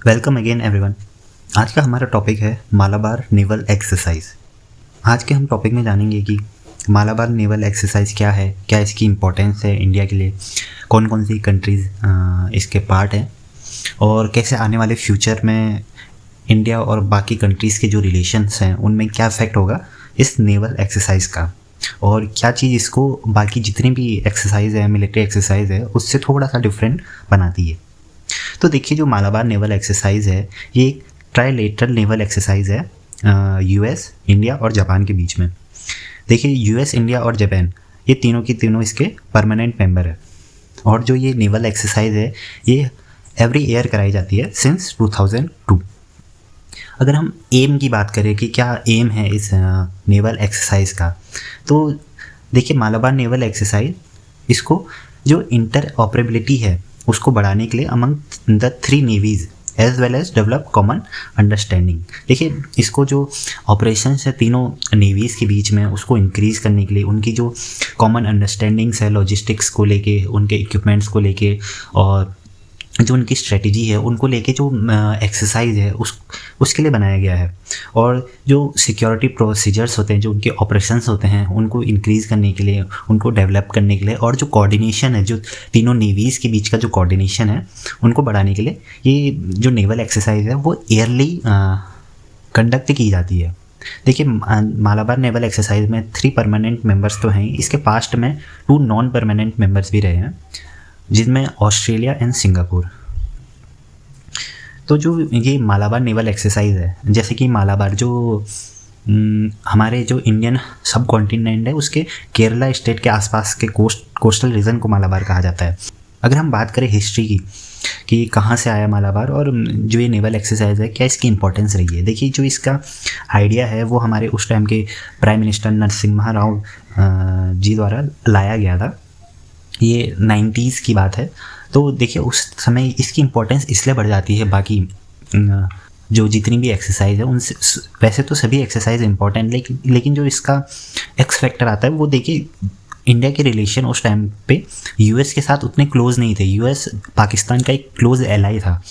Welcome again everyone. आज का हमारा टॉपिक है मालाबार नेवल एक्सरसाइज। आज के हम टॉपिक में जानेंगे कि मालाबार नेवल एक्सरसाइज क्या है, क्या इसकी इम्पोर्टेंस है इंडिया के लिए, कौन कौन सी कंट्रीज़ इसके पार्ट हैं और कैसे आने वाले फ्यूचर में इंडिया और बाकी कंट्रीज़ के जो रिलेशंस हैं उनमें क्या इफेक्ट होगा इस नेवल एक्सरसाइज का, और क्या चीज़ इसको बाकी जितनी भी एक्सरसाइज है, मिलिट्री एक्सरसाइज है, उससे थोड़ा सा डिफरेंट बनाती है। तो देखिए, जो मालाबार नेवल एक्सरसाइज है ये एक ट्राइलेटरल नेवल एक्सरसाइज है यूएस, इंडिया और जापान के बीच में। देखिए, यूएस, इंडिया और जापान ये तीनों की तीनों इसके परमानेंट मेंबर है, और जो ये नेवल एक्सरसाइज है ये एवरी ईयर कराई जाती है सिंस 2002। अगर हम एम की बात करें कि क्या एम है इस नेवल एक्सरसाइज का, तो देखिए, मालाबार नेवल एक्सरसाइज इसको जो इंटर ऑपरेबिलिटी है उसको बढ़ाने के लिए among the three navies as well as develop common understanding. देखिए, इसको जो ऑपरेशंस है तीनों नेवीज़ के बीच में उसको इंक्रीज़ करने के लिए, उनकी जो कॉमन अंडरस्टैंडिंग्स है लॉजिस्टिक्स को लेके, उनके इक्विपमेंट्स को लेके, और जो उनकी स्ट्रेटजी है उनको लेके जो एक्सरसाइज है उसके लिए बनाया गया है। और जो सिक्योरिटी प्रोसीजर्स होते हैं, जो उनके ऑपरेशंस होते हैं, उनको इंक्रीज़ करने के लिए, उनको डेवलप करने के लिए, और जो कोऑर्डिनेशन है, जो तीनों नेवीज़ के बीच का जो कोऑर्डिनेशन है उनको बढ़ाने के लिए ये जो नेवल एक्सरसाइज है वो ईयरली कंडक्ट की जाती है। देखिए, मालाबार नेवल एक्सरसाइज में 3 परमानेंट मेंबर्स तो हैं, इसके पास्ट में 2 नॉन परमानेंट मेंबर्स भी रहे हैं, जिनमें ऑस्ट्रेलिया एंड सिंगापुर। तो जो ये मालाबार नेवल एक्सरसाइज है, जैसे कि मालाबार जो हमारे जो इंडियन सब कॉन्टिनेंट है उसके केरला स्टेट के आसपास के कोस्टल रीजन को मालाबार कहा जाता है। अगर हम बात करें हिस्ट्री की कि कहाँ से आया मालाबार और जो ये नेवल एक्सरसाइज है क्या इसकी इंपॉर्टेंस रही है, देखिए, जो इसका आइडिया है वो हमारे उस टाइम के प्राइम मिनिस्टर नरसिम्हा राव जी द्वारा लाया गया था। ये 90s की बात है। तो देखिए, उस समय इसकी इम्पोर्टेंस इसलिए बढ़ जाती है बाकी जो जितनी भी एक्सरसाइज है उनसे। वैसे तो सभी एक्सरसाइज इंपॉर्टेंट, लेकिन जो इसका एक्स फैक्टर आता है वो देखिए, इंडिया के रिलेशन उस टाइम पे यूएस के साथ उतने क्लोज नहीं थे। यूएस पाकिस्तान का एक क्लोज एलाई था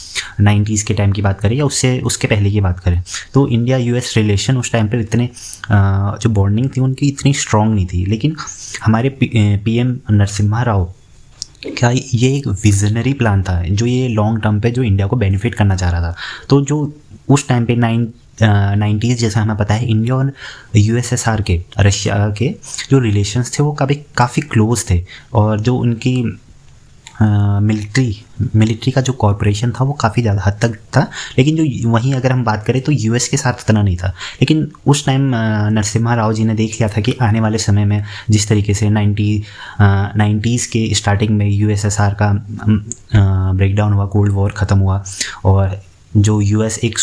90s के टाइम की बात करें या उसके पहले की बात करें, तो इंडिया यूएस रिलेशन उस टाइम पे इतने जो बॉन्डिंग थी उनकी इतनी स्ट्रांग नहीं थी। लेकिन हमारे पीएम नरसिम्हा राव का ये एक विजनरी प्लान था जो ये लॉन्ग टर्म पे जो इंडिया को बेनिफिट करना चाह रहा था। तो जो उस टाइम पे 90s जैसा हमें पता है, इंडिया और यूएसएसआर के, रशिया के जो रिलेशंस थे वो काफ़ी क्लोज थे, और जो उनकी मिलिट्री का जो कॉर्पोरेशन था वो काफ़ी ज़्यादा हद तक था। लेकिन जो वहीं अगर हम बात करें तो यूएस के साथ इतना नहीं था। लेकिन उस टाइम नरसिम्हा राव जी ने देख लिया था कि आने वाले समय में जिस तरीके से 90s के स्टार्टिंग में यूएसएसआर का ब्रेकडाउन हुआ, कोल्ड वॉर ख़त्म हुआ, और जो यूएस एक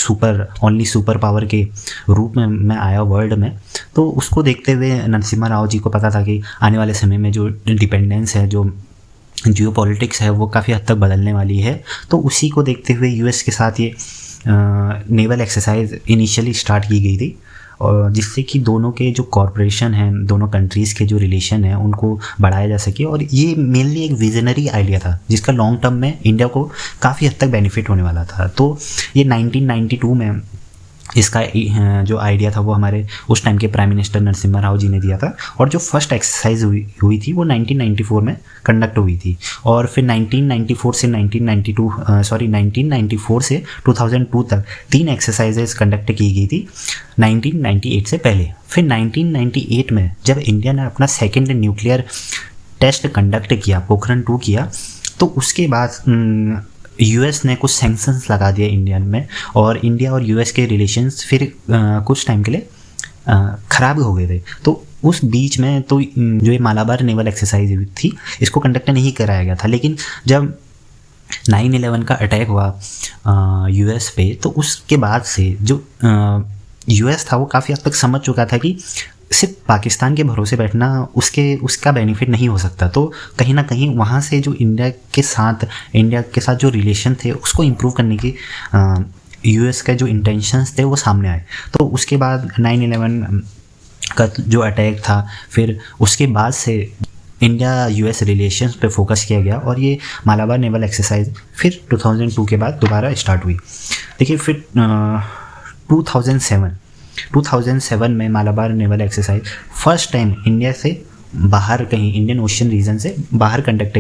ओनली सुपर पावर के रूप में आया वर्ल्ड में, तो उसको देखते हुए नरसिम्हा राव जी को पता था कि आने वाले समय में जो डिपेंडेंस है, जो जियोपॉलिटिक्स है, वो काफ़ी हद तक बदलने वाली है। तो उसी को देखते हुए यूएस के साथ ये नेवल एक्सरसाइज इनिशियली स्टार्ट की गई थी, और जिससे कि दोनों के जो कॉर्पोरेशन हैं, दोनों कंट्रीज़ के जो रिलेशन हैं उनको बढ़ाया जा सके। और ये मेनली एक विजनरी आइडिया था जिसका लॉन्ग टर्म में इंडिया को काफ़ी हद तक बेनिफिट होने वाला था। तो ये 1992 में इसका जो आइडिया था वो हमारे उस टाइम के प्राइम मिनिस्टर नरसिम्हा राव जी ने दिया था, और जो फर्स्ट एक्सरसाइज हुई थी वो 1994 में कंडक्ट हुई थी। और फिर 1994 से 2002 तक 3 एक्सरसाइजेज कंडक्ट की गई थी 1998 से पहले। फिर 1998 में जब इंडिया ने अपना सेकेंड न्यूक्लियर टेस्ट कंडक्ट किया, पोखरण 2 किया, तो उसके बाद यूएस ने कुछ सैंक्शंस लगा दिए इंडिया में, और इंडिया और यूएस के रिलेशंस फिर कुछ टाइम के लिए ख़राब हो गए थे। तो उस बीच में तो जो ये मालाबार नेवल एक्सरसाइज थी इसको कंडक्ट नहीं कराया गया था। लेकिन जब 9/11 का अटैक हुआ यूएस पे, तो उसके बाद से जो यूएस था वो काफ़ी हद तक समझ चुका था कि सिर्फ पाकिस्तान के भरोसे बैठना उसका बेनिफिट नहीं हो सकता। तो कहीं ना कहीं वहाँ से जो इंडिया के साथ जो रिलेशन थे उसको इम्प्रूव करने की यूएस के जो इंटेंशंस थे वो सामने आए। तो उसके बाद 9/11 का जो अटैक था, फिर उसके बाद से इंडिया यूएस रिलेशंस पे फोकस किया गया और ये मालाबार नेवल एक्सरसाइज फिर 2002 के बाद दोबारा स्टार्ट हुई। देखिए फिर 2007 में Malabar naval exercise first time India से बाहर, कहीं इंडियन ओशन रीजन से बाहर कंडक्ट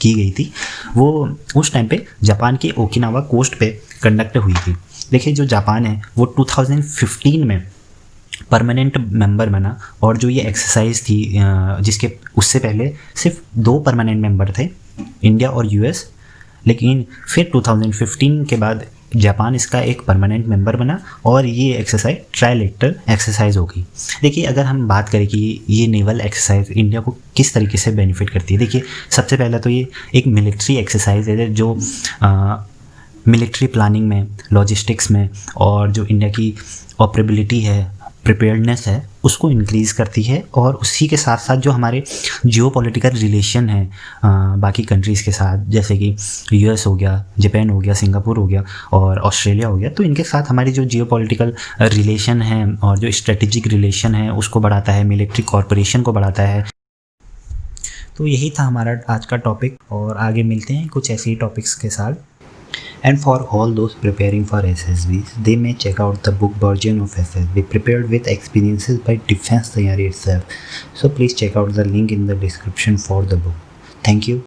की गई थी। वो उस टाइम पे जापान की ओकिनावा कोस्ट पे कंडक्ट हुई थी। देखिए जो जापान है वो 2015 में परमानेंट मेंबर बना और जो ये एक्सरसाइज थी जिसके उससे पहले सिर्फ 2 परमानेंट मेंबर थे, इंडिया और यूएस, लेकिन फिर 2015 के बाद जापान इसका एक परमानेंट मेंबर बना और ये एक्सरसाइज ट्राइलेटरल एक्सरसाइज होगी। देखिए अगर हम बात करें कि ये नेवल एक्सरसाइज इंडिया को किस तरीके से बेनिफिट करती है, देखिए सबसे पहले तो ये एक मिलिट्री एक्सरसाइज है जो मिलिट्री प्लानिंग में, लॉजिस्टिक्स में और जो इंडिया की ऑपरेबिलिटी है, प्रिपेयर्डनेस है, उसको इंक्रीज़ करती है। और उसी के साथ साथ जो हमारे जियोपॉलिटिकल रिलेशन है बाकी कंट्रीज़ के साथ, जैसे कि यूएस हो गया, जापान हो गया, सिंगापुर हो गया और ऑस्ट्रेलिया हो गया, तो इनके साथ हमारी जो जियोपॉलिटिकल रिलेशन है और जो स्ट्रेटेजिक रिलेशन है उसको बढ़ाता है, मिलिट्री कॉर्पोरेशन को बढ़ाता है। तो यही था हमारा आज का टॉपिक और आगे मिलते हैं कुछ ऐसे ही टॉपिक्स के साथ। And for all those preparing for SSBs, they may check out the book version of SSB prepared with experiences by Defense Tayari itself. So please check out the link in the description for the book. Thank you.